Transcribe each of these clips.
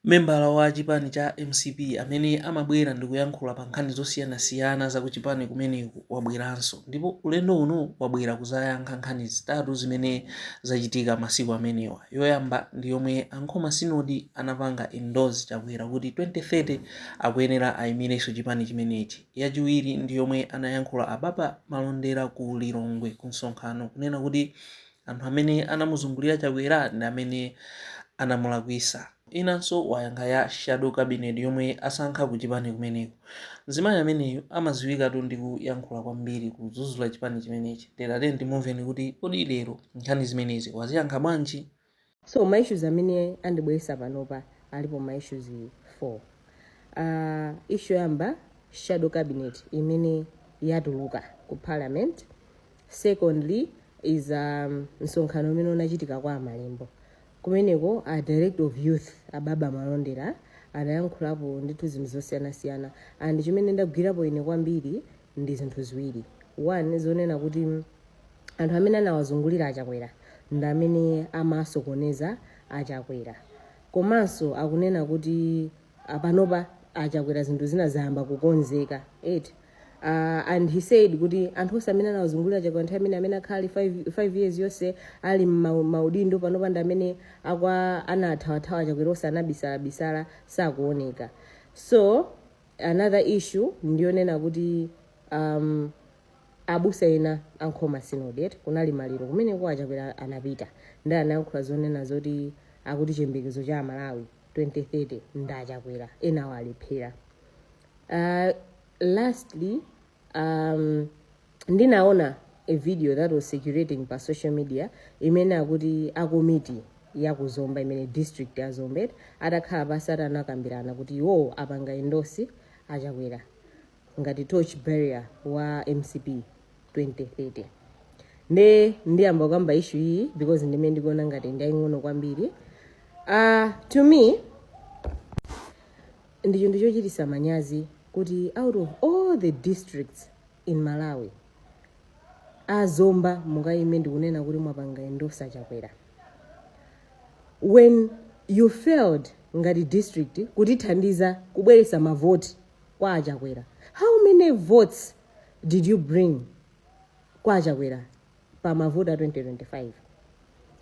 Membala wa chipani cha MCP amene amabwera ndi kuyankhula pa nkhani zosiyanasiyana za ku chipani kumeneku wabweranso, ndipo ulendo uno wabwera kuzayankha nkhani zitatu zimene zachitika masiku amenewa. Yoyamba ndi yomwe ankhoma sinodi anapanga endorse Chakwera kuti 2030 akuyenera ayimirenso chipani chimenechi. Yachiwiri ndi yomwe anayankhula ababa malondera ku Lilongwe ku msonkhano kunena kuti anthu amene anamuzungulira Chakwera ndi amene anamulakwisa. Inanso wayankha ya shadow cabinet yomwe asankha ku chipani kumeneko. Mzimayi ameneyo amaziwikatu ndi kuyankhula kwambiri kudzudzula chipani chimenechi. Lero timumveni kuti kodi lero nkhani zimenezi waziyankha bwanji. So my issues amene andibwesa panopa alipo my issues 4. Issue yamba shadow cabinet imene yatuluka ku parliament. Secondly is msonkhano umene unachitika kwa Malembo. Kumeneko a director of youth ababa malondera anayankhulapo ndithu zinthu zosiyanasiyana, and chimene ndagwirapo ine kwambiri ndi zinthu ziwiri. One zonena kuti anthu amene anawazungulira Chakwera ndi amene amasokoneza Chakwera, komanso akunena kuti panopa Chakwera zinthu zina zayamba kukonzeka. And he said kuti anthu osamene anawazungulira Chakwera nthawi amene akhali 5 years yonse ali maudindo panopa ndi amene anathawathawa Chakwera osanabisala sakuoneka. So another issue ndiyonena kuti abusa ena ankhoma sinodi kunali maliro kumene kwa Chakwera anapita ndi anayankhula zonena zoti akuti chiyembekezo cha Malawi 2030 ndi Chakwera ena walephera. Lastly, ndinaona a video that was circulating pa social media imene akuti akomiti ya kuzomba imene district ya Zombe atakhala pasati anakambirana kuti iwo apanga endosi Chakwera ngati torch barrier wa MCP 2030. Ndiyamba kamba issue iyi because ndimene ndikuona ngati ndiyaying'ono kwambiri. To me ndicho chochititsa manyazi kuti out of all the districts in Malawi azomba mukayime ndikunena kuti mwapanga endosa Chakwera. When you failed ngati district kutithandiza kubweretsa mavoti kwa Chakwera, how many votes did you bring kwa Chakwera pa mavoti a 2025?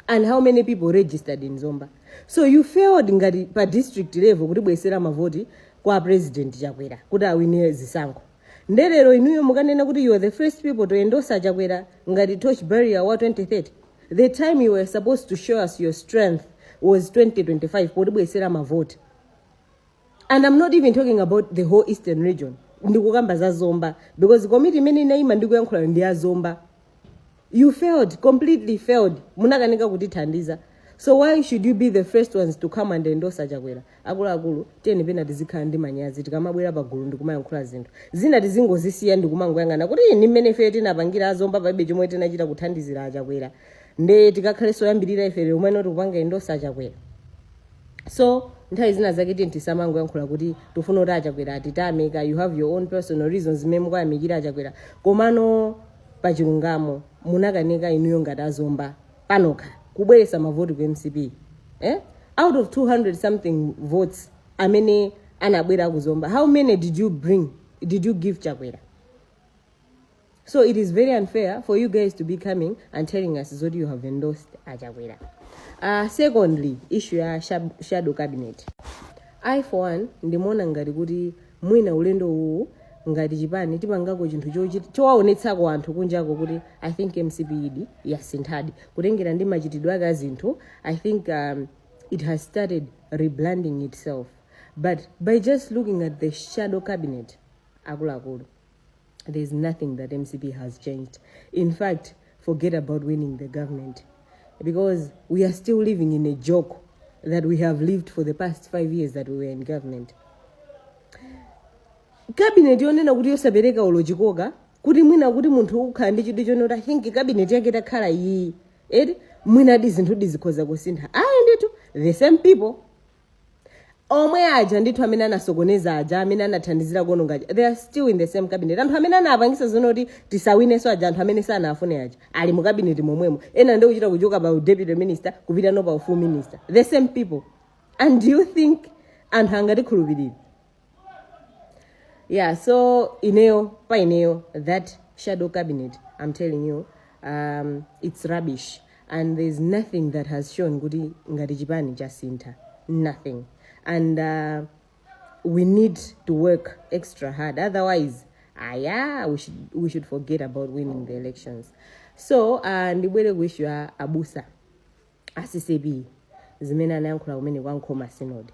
And how many people registered in Zomba? So you failed ngati pa district level kuti bwesera mavoti kwa president Chakwera kuti awine zisankho. Ndelero inuyo mukanena kuti you are the first people to endorse Chakwera ngati torch barrier wa 2030. The time you were supposed to show us your strength was 2025 kuti bwesera mavoti. And I'm not even talking about the whole eastern region. Ndikukamba za Zomba because committee imene inaima ndikuyankhula ndi ya Zomba. You failed, completely failed. Munakanika kutithandiza. So why should you be the first ones to come and endorse Chakwera? Akulu teni pena tizikhala ndi manyazi tikamabwera pa Gulu ndikumayankhula zinthu zina tizingozisiya ndikumangoyang'ana kuti ni mmene ife tinapangira Azomba paibe chomwe tinachita kuthandizira Chakwera nde tikakhalenso yambirira ife lero umene tikupanga endorse Chakwera. So nthawi zina zake tisamangoyankhula kuti tifuna kuti Chakwera atitameka, you have your own personal reasons zimene mukuyamikira Chakwera, komano pa chilungamo munakanika inuyo ngati Azomba panokha kubweretsa mavoti ku MCP. Out of 200 something votes amene anabwera ku Zomba, how many did you give Chakwera? So it is very unfair for you guys to be coming and telling us that you have endorsed Chakwera. Secondly, issue ya shadow cabinet. I for one ndimona ngati kuti mwina ulendo uwu ngati chipani tipangako chinthu chowaonetsako anthu kunjako kuti I think MCP idi yasinthadi kutengera ndi machitidwe ake azinthu. I think it has started rebranding itself, but by just looking at the shadow cabinet akuluakulu, there's nothing that MCP has changed. In fact, forget about winning the government because we are still living in a joke that we have lived for the past 5 years that we were in government. Cabinet yonena kuti yosapereka olojikoka kuti mwina kuti munthu ukhala ndi chidwi chonota hingi cabinet yake takhala iyi mwina di zinthu dizikhoza kusintha. Nditu the same people omwe aja ndithu amene anasokoneza aja amene anathandizira kuononga aja, they are still in the same cabinet. Anthu amene anapangisa zonoti tisawinenso aja anthu amene sanafune aja ali mu cabinet momwemo, ena ndio kuchita kuchoka pa deputy minister kupita no pa full minister, the same people. And do you think anthu angatikhulupirira. Yeah, so ineyo that shadow cabinet, I'm telling you, it's rubbish, and there's nothing that has shown kuti ngati chipani chasintha, nothing. And we need to work extra hard, otherwise we should forget about winning the elections. So ndibwere kuishwa abusa ACCB zimene anayankhula kumene kwa Nkhoma Synod.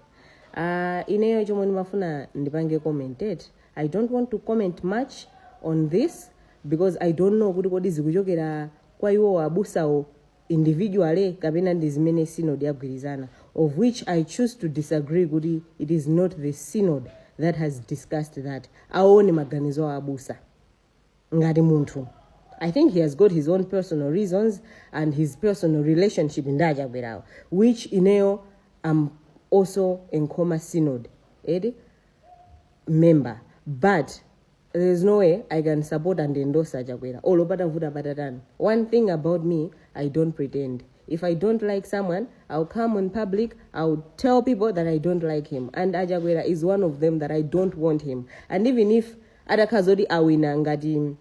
Ineyo chomwe ndimafuna ndipange commented. I don't want to comment much on this because I don't know kuti kodi zikuchokera kwa iwo abusawo individually kapena ndi zimene synod yagwirizana, of which I choose to disagree kuti it is not the synod that has discussed that. Aone maganizo a abusa ngati munthu. I think he has got his own personal reasons and his personal relationship in Chakwera, which ineyo I'm also in Nkhoma Synod member. But there's no way I can support and endorse Chakwera. One thing about me, I don't pretend. If I don't like someone, I'll come on public, I'll tell people that I don't like him. And Chakwera is one of them that I don't want him. And even if Adakazodi awina ngati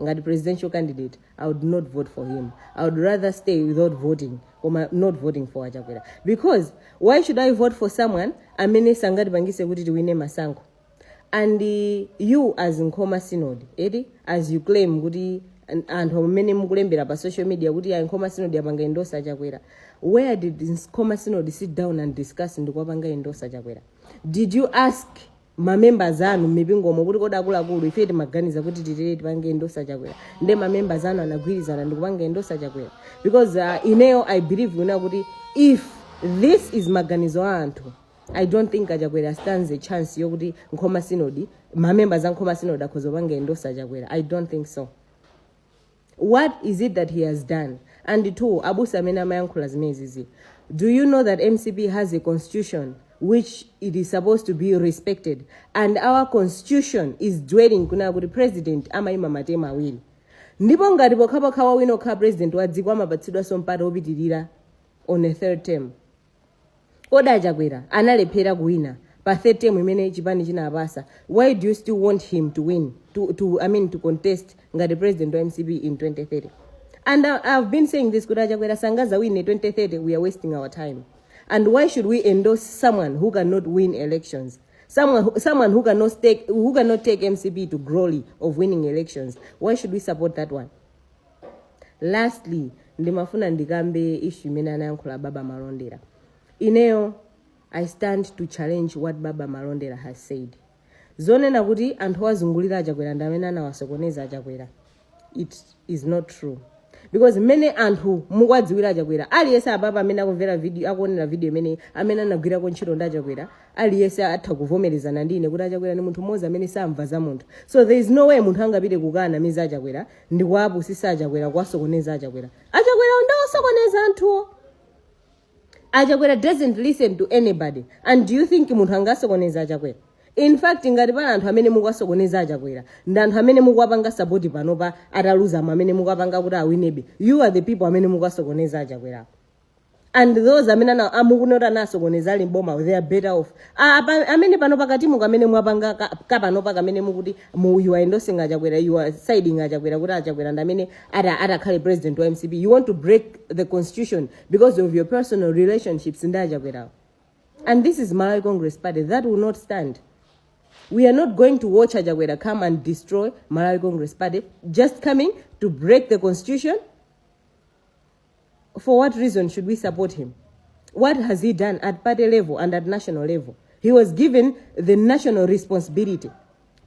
ngati presidential candidate, I would not vote for him. I would rather stay without voting or not voting for Chakwera. Because why should I vote for someone amene sangati bangise kuti tiwine masankho? And you as Nkhoma Synod, as you claim kuti anthu amene mukulembera pa social media kuti Nkhoma Synod yapanga endorse Chakwera, where did Nkhoma Synod sit down and discuss ndikwapanga endorse Chakwera? Did you ask members anu mipingomo kuti koda akuluakulu ife timaganiza kuti titere tipange endorse Chakwera, nde members anu anagwirizana ndikupanga endorse Chakwera? Because ineyo I believe kuti if this is maganizo anthu, I don't think Chakwera stands a chance yokuti Nkhoma Synod members a Nkhoma Synod akhozopanga endorse Chakwera. I don't think so. What is it that he has done? And two, abusa amene amayankhula zimenezi, do you know that MCP has a constitution which it is supposed to be respected, and our constitution is dwelling kuna kuti president amaima matema awiri, ndipo ngati pokhapokha wina okhala president wadziko amapatsidwa mpata wopitirira on a third term? Koda Chakwera analephera kuwina pa third term imene chipani chinapasa. Why do you still want him to win, to contest ngati president wa MCP in 2030? And I've been saying this, Koda Chakwera sangaza win in 2030, we are wasting our time. And why should we endorse someone who cannot win elections? Someone who cannot take MCP to glory of winning elections. Why should we support that one? Lastly, ndimafuna ndikambe issue imene anayankhula Baba Malondera. Ineyo, I stand to challenge what Baba Malondera has said. Zonena kuti anthu azungulira Chakwera ndamene anawasokoneza Chakwera. It is not true. Because many anthu mukwadziwira Chakwera, aliyese ababa amene akumvera video, akuonera video imene amene anagwira ntchito nda Chakwera, aliyese atha kuvomerezana ndine kuti Chakwera ni munthu mmodzi amene samva za munthu. So there is no way munthu angapite kukana miza Chakwera ndi kuapusisa Chakwera kwasokoneza Chakwera. Chakwera ndawasokoneza anthu. Chakwera doesn't listen to anybody. And do you think munthu angasokoneza Chakwera? In fact, ngati pana anthu amene mukwasokoneza Chakwera, ndi anthu amene mukwapanga support panopa ataluza amene mukwapanga kuti awinebe. You are the people amene mukwasokoneza Chakwera. And those amene amukunota nasokoneza ali mboma, they are better off. Amene panopa katimu kamene mwapanga kapanopa kamene mukuti you are endorsing Chakwera, you are siding Chakwera kuti Chakwera ndamene atakhale president wa MCP. You want to break the constitution because of your personal relationships in Chakwera. And this is Malawi Congress Party. That will not stand. We are not going to watch Chakwera come and destroy Malawi Congress Party, just coming to break the constitution. For what reason should we support him? What has he done at party level and at national level? He was given the national responsibility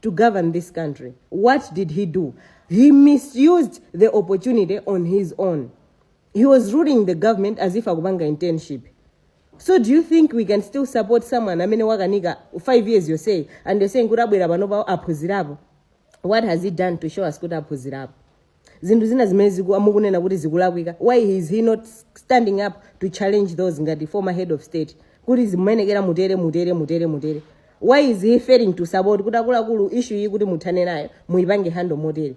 to govern this country. What did he do? He misused the opportunity on his own. He was ruling the government as if akubanga internship. So do you think we can still support someone amene wakanika 5 years you say, and you're saying kurabwera panopa aphunzirapo? What has he done to show us kuti aphunzirapo? Zinthu zina zimene amukunena kuti zikulakwika. Why is he not standing up to challenge those ngati former head of state kuti zimenekera mutere? Why is he failing to support kuti akuluakulu issue iyi kuti muthane nayo muipange handle motere?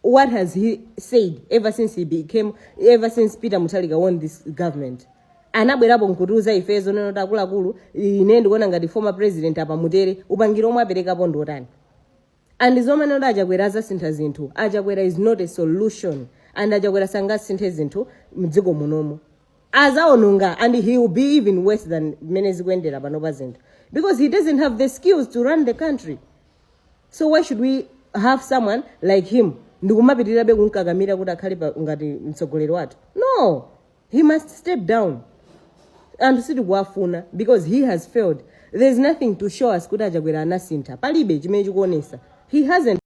What has he said ever since Peter Mutharika won this government? anabwerapo nkutiuza ifezo neno takuluakulu ine ndikuona ngati former president apa mutere upangiro omwe aperekapo ndiotani. And zomwe neno Chakwera azasintha zinthu. Chakwera is not a solution. And Chakwera sangasinthe zinthu mdziko munomo. Azaononga, and he will be even worse than Menezi Kwendera panopa zinthu. Because he doesn't have the skills to run the country. So why should we have someone like him? Ndikumapitirira be kunkakamira kuti akhale ngati mtsogoleri wathu. No, he must step down. And sitikuwafuna because he has failed. There's nothing to show us kuti Chakwera anasintha. Palibe chimene chikuonesa. He hasn't.